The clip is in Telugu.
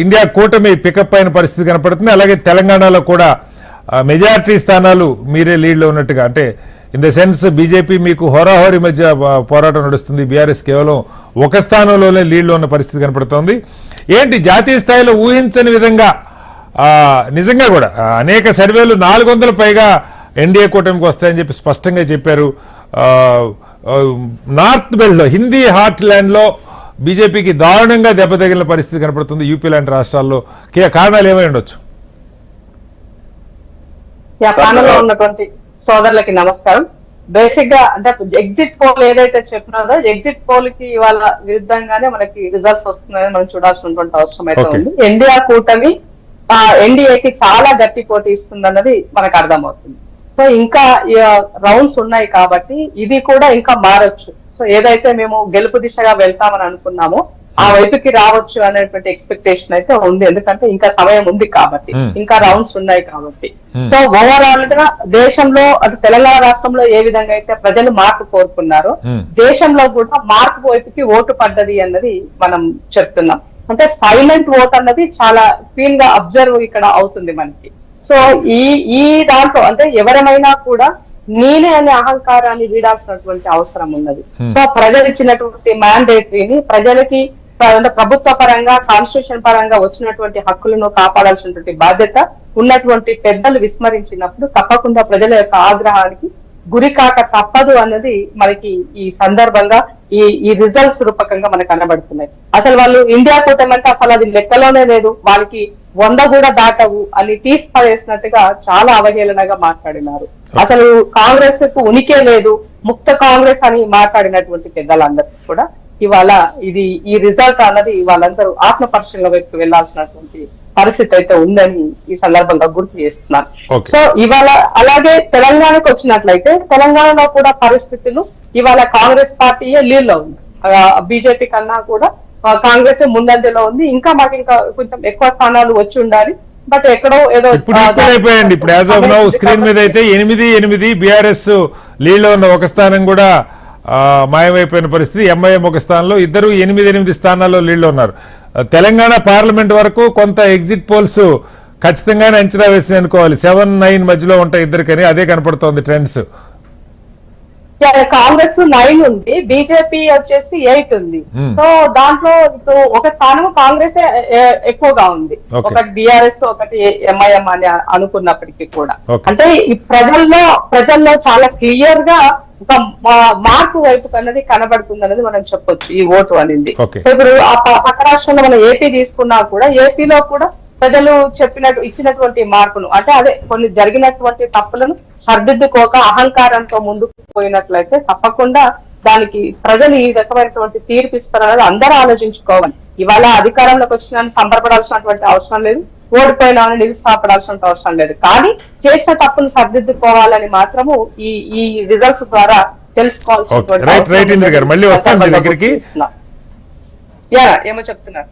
ఇండియా కూటమి పికప్ అయిన పరిస్థితి కనపడుతుంది. అలాగే తెలంగాణలో కూడా మెజారిటీ స్థానాలు మీరే లీడ్లో ఉన్నట్టుగా, అంటే ఇన్ ద సెన్స్ బీజేపీ మీకు హోరాహోరీ మధ్య పోరాటం నడుస్తుంది, బీఆర్ఎస్ కేవలం ఒక స్థానంలోనే లీడ్లో ఉన్న పరిస్థితి కనపడుతోంది. ఏంటి జాతీయ స్థాయిలో ఊహించని విధంగా నిజంగా కూడా అనేక సర్వేలు 400 పైగా ఎన్డీఏ కూటమికి వస్తాయని చెప్పి స్పష్టంగా చెప్పారు. నార్త్ బెల్ట్లో హిందీ హార్ట్ ల్యాండ్లో బీజేపీకి దారుణంగా దెబ్బతగిలిన పరిస్థితి కనపడుతుంది. యూపీ లాంటి రాష్ట్రాల్లో కారణాలు ఏమై ఉండొచ్చు? ప్యానెల్లో ఉన్నటువంటి సోదరులకి నమస్కారం. బేసిక్ గా అంటే ఎగ్జిట్ పోల్ ఏదైతే చెప్పినారో ఎగ్జిట్ పోల్ కి ఇవాళ విరుద్ధంగానే మనకి రిజల్ట్స్ వస్తున్నాయని మనం చూడాల్సినటువంటి అవసరం అయితే ఉంది. ఇండియా కూటమి ఎన్డీఏకి చాలా గట్టి పోటీ ఇస్తుంది అన్నది మనకు అర్థమవుతుంది. సో ఇంకా రౌండ్స్ ఉన్నాయి కాబట్టి ఇది కూడా ఇంకా మారొచ్చు. సో ఏదైతే మేము గెలుపు దిశగా వెళ్తామని అనుకున్నామో ఆ వైపుకి రావచ్చు అనేటువంటి ఎక్స్పెక్టేషన్ అయితే ఉంది. ఎందుకంటే ఇంకా సమయం ఉంది కాబట్టి, ఇంకా రౌండ్స్ ఉన్నాయి కాబట్టి. సో ఓవరాల్ గా దేశంలో అటు తెలంగాణ రాష్ట్రంలో ఏ విధంగా అయితే ప్రజలు మార్పు కోరుకున్నారో దేశంలో కూడా మార్పు వైపుకి ఓటు పడ్డది అన్నది మనం చెప్తున్నాం. అంటే సైలెంట్ ఓట్ అన్నది చాలా క్లీన్ గా అబ్జర్వ్ ఇక్కడ అవుతుంది మనకి. సో ఈ దాంట్లో అంటే ఎవరమైనా కూడా నేనే అనే అహంకారాన్ని వీడాల్సినటువంటి అవసరం ఉన్నది. సో ప్రజలు ఇచ్చినటువంటి మ్యాండేటరీని ప్రజలకి ప్రభుత్వ పరంగా కాన్స్టిట్యూషన్ పరంగా వచ్చినటువంటి హక్కులను కాపాడాల్సినటువంటి బాధ్యత ఉన్నటువంటి పెద్దలు విస్మరించినప్పుడు తప్పకుండా ప్రజల యొక్క ఆగ్రహానికి గురి కాక తప్పదు అన్నది మనకి ఈ సందర్భంగా ఈ రిజల్ట్స్ రూపకంగా మనకు కనబడుతున్నాయి. అసలు వాళ్ళు ఇండియా కూటమి అంటే అసలు అది లెక్కలోనే లేదు, వాళ్ళకి 100 కూడా దాటవు అని తీసిపడేసినట్టుగా చాలా అవహేళనగా మాట్లాడినారు. అసలు కాంగ్రెస్ కు ఉనికే లేదు, ముక్త కాంగ్రెస్ అని మాట్లాడినటువంటి పెద్దలందరూ కూడా ఇవాళ ఈ రిజల్ట్ అన్నది వాళ్ళందరూ ఆత్మ పరిశీలన వైపు వెళ్లాల్సినటువంటి పరిస్థితి అయితే ఉందని ఈ సందర్భంగా గుర్తు చేస్తున్నారు. సో ఇవాళ అలాగే తెలంగాణకు వచ్చినట్లయితే తెలంగాణలో కూడా పరిస్థితులు ఇవాళ కాంగ్రెస్ పార్టీయే లీడ్ లో ఉంది. బీజేపీ కన్నా కూడా కాంగ్రెస్ ముందంజలో ఉంది. ఇంకా మాకు ఇంకా కొంచెం ఎక్కువ స్థానాలు వచ్చి ఉండాలి, బట్ ఎక్కడో ఏదో అయిపోయండి. ఇప్పుడు యాజ్ ఆఫ్ నౌ స్క్రీన్ మీద అయితే 8 బీఆర్ఎస్ లీడ్ లో ఉన్న ఒక స్థానం కూడా మాయమైపోయిన పరిస్థితి. ఎంఐఎం ఒక స్థానంలో, ఇద్దరు 8 స్థానాల్లో లీడ్లో ఉన్నారు. తెలంగాణ పార్లమెంట్ వరకు కొంత ఎగ్జిట్ పోల్స్ ఖచ్చితంగానే అంచనా వేసి అనుకోవాలి. 7-9 మధ్యలో ఉంటాయి ఇద్దరికని, అదే కనపడుతోంది ట్రెండ్స్. కాంగ్రెస్ 9 ఉంది, బీజేపీ వచ్చేసి 8 ఉంది. సో దాంట్లో ఇప్పుడు ఒక స్థానం కాంగ్రెస్ ఎక్కువగా ఉంది, ఒకటి బీఆర్ఎస్ ఒకటి ఎంఐఎం అని అనుకున్నప్పటికీ కూడా. అంటే ఈ ప్రజల్లో చాలా క్లియర్ గా ఒక మార్పు వైపు అన్నది కనబడుతుంది అనేది మనం చెప్పొచ్చు ఈ ఓటు అనేది. సో ఇప్పుడు ఆ పక్క రాష్ట్రంలో మనం ఏపీ తీసుకున్నా కూడా ఏపీలో కూడా ప్రజలు ఇచ్చినటువంటి మార్పును అంటే అదే కొన్ని జరిగినటువంటి తప్పులను సరిదిద్దుకోక అహంకారంతో ముందుకు పోయినట్లయితే తప్పకుండా దానికి ప్రజలు ఈ రకమైనటువంటి తీర్పు ఇస్తారనేది అందరూ ఆలోచించుకోవాలి. ఇవాళ అధికారంలోకి వచ్చిన సంబరపడాల్సినటువంటి అవసరం లేదు, ఓడిపోయినా నిరుత్సాహపడాల్సిన అవసరం లేదు. కానీ చేసిన తప్పును సరిదిద్దుకోవాలని మాత్రము ఈ రిజల్ట్స్ ద్వారా తెలుసుకోవాల్సినటువంటి ఏమో చెప్తున్నారు.